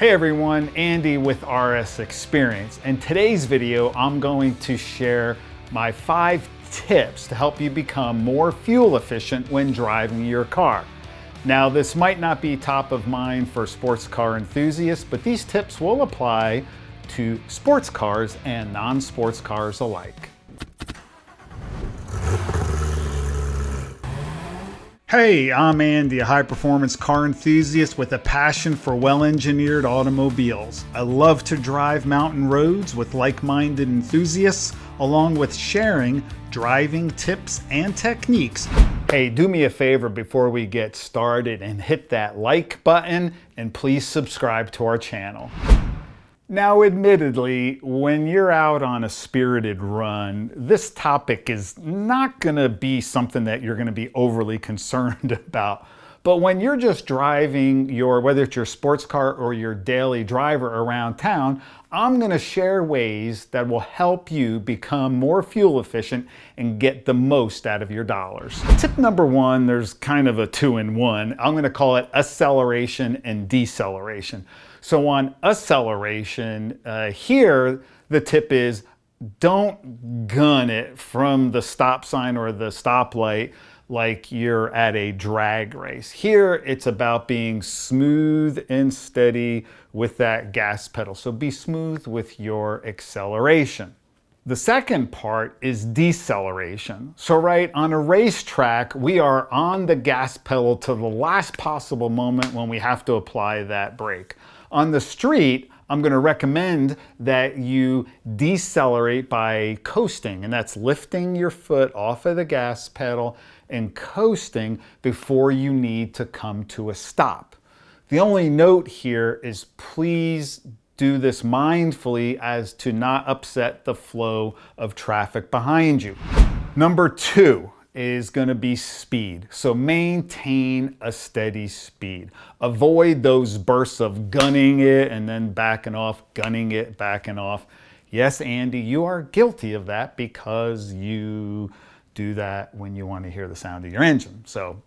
Hey everyone, Andy with RS Xperience. In today's video, I'm going to share my 5 tips to help you become more fuel efficient when driving your car. Now, this might not be top of mind for sports car enthusiasts, but these tips will apply to sports cars and non-sports cars alike. Hey, I'm Andy, a high-performance car enthusiast with a passion for well-engineered automobiles. I love to drive mountain roads with like-minded enthusiasts, along with sharing driving tips and techniques. Hey, do me a favor before we get started and hit that like button, and please subscribe to our channel. Now, admittedly, when you're out on a spirited run, this topic is not going to be something that you're going to be overly concerned about. But when you're just driving whether it's your sports car or your daily driver around town, I'm going to share ways that will help you become more fuel efficient and get the most out of your dollars. Tip number 1, there's kind of a 2-in-1. I'm going to call it acceleration and deceleration. So on acceleration, here the tip is don't gun it from the stop sign or the stoplight like you're at a drag race. Here it's about being smooth and steady with that gas pedal. So be smooth with your acceleration. The second part is deceleration. So right on a racetrack, we are on the gas pedal to the last possible moment when we have to apply that brake. On the street, I'm going to recommend that you decelerate by coasting, and that's lifting your foot off of the gas pedal and coasting before you need to come to a stop. The only note here is please do this mindfully as to not upset the flow of traffic behind you. Number 2 is going to be speed. So maintain a steady speed. Avoid those bursts of gunning it and then backing off, gunning it, backing off. Yes, Andy, you are guilty of that because you do that when you want to hear the sound of your engine.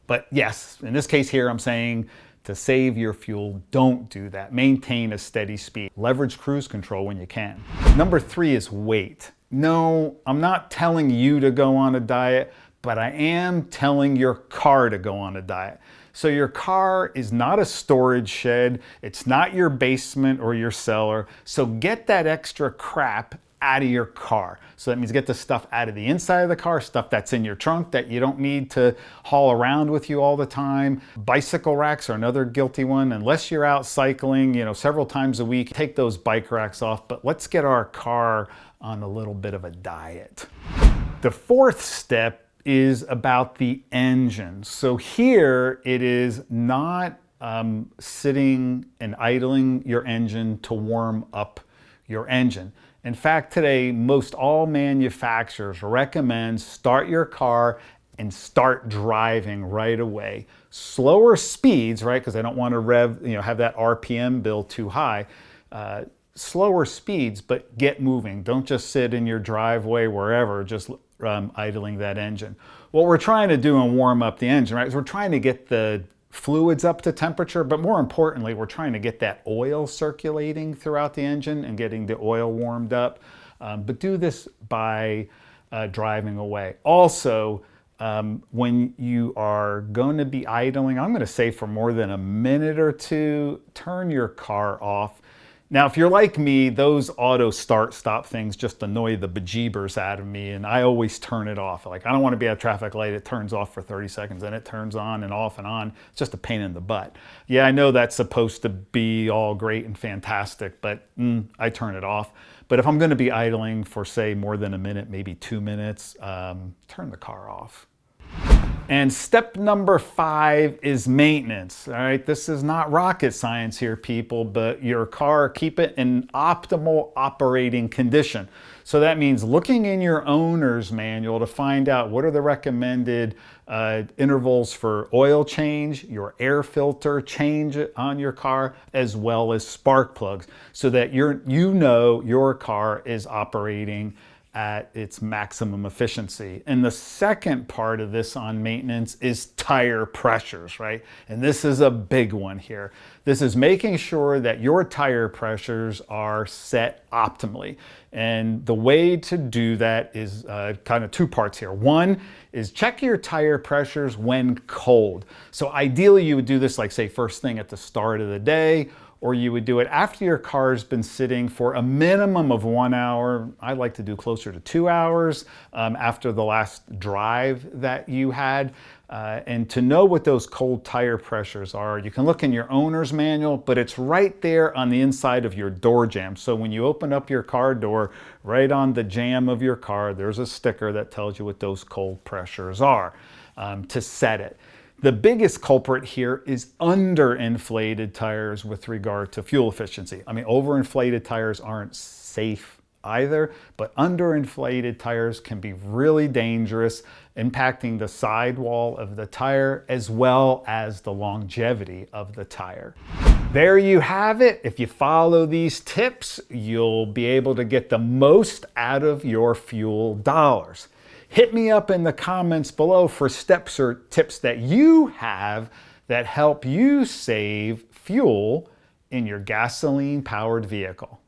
But yes, in this case here, I'm saying to save your fuel, don't do that. Maintain a steady speed. Leverage cruise control when you can. Number 3 is weight. No, I'm not telling you to go on a diet, but I am telling your car to go on a diet. So your car is not a storage shed. It's not your basement or your cellar. So get that extra crap out of your car. So that means get the stuff out of the inside of the car, stuff that's in your trunk that you don't need to haul around with you all the time. Bicycle racks are another guilty one. Unless you're out cycling, several times a week, take those bike racks off. But let's get our car on a little bit of a diet. The 4th step is about the engine. So here it is not sitting and idling your engine to warm up your engine. In fact, today, most all manufacturers recommend start your car and start driving right away. Slower speeds, right? Because I don't want to have that RPM bill too high. Slower speeds, but get moving. Don't just sit in your driveway, wherever, just idling that engine. What we're trying to do and warm up the engine, right, is we're trying to get the fluids up to temperature, but more importantly, we're trying to get that oil circulating throughout the engine and getting the oil warmed up. But do this by driving away. Also, when you are going to be idling, I'm going to say for more than a minute or 2, turn your car off. Now, if you're like me, those auto start-stop things just annoy the bejeebers out of me, and I always turn it off. Like, I don't want to be at a traffic light, it turns off for 30 seconds, then it turns on and off and on. It's just a pain in the butt. Yeah, I know that's supposed to be all great and fantastic, but I turn it off. But if I'm going to be idling for, say, more than a minute, maybe 2 minutes, turn the car off. And step number 5 is maintenance. All right, this is not rocket science here, people, but your car, keep it in optimal operating condition. So that means looking in your owner's manual to find out what are the recommended intervals for oil change, your air filter change on your car, as well as spark plugs, so that your car is operating at its maximum efficiency. And the second part of this on maintenance is tire pressures, right? And this is a big one here. This is making sure that your tire pressures are set optimally. And the way to do that is kind of two parts here. One is check your tire pressures when cold. So ideally you would do this like say first thing at the start of the day, or you would do it after your car's been sitting for a minimum of 1 hour. I like to do closer to 2 hours after the last drive that you had. And to know what those cold tire pressures are, you can look in your owner's manual, but it's right there on the inside of your door jamb. So when you open up your car door, right on the jamb of your car, there's a sticker that tells you what those cold pressures are to set it. The biggest culprit here is underinflated tires with regard to fuel efficiency. I mean, overinflated tires aren't safe either, but underinflated tires can be really dangerous, impacting the sidewall of the tire as well as the longevity of the tire. There you have it. If you follow these tips, you'll be able to get the most out of your fuel dollars. Hit me up in the comments below for steps or tips that you have that help you save fuel in your gasoline-powered vehicle.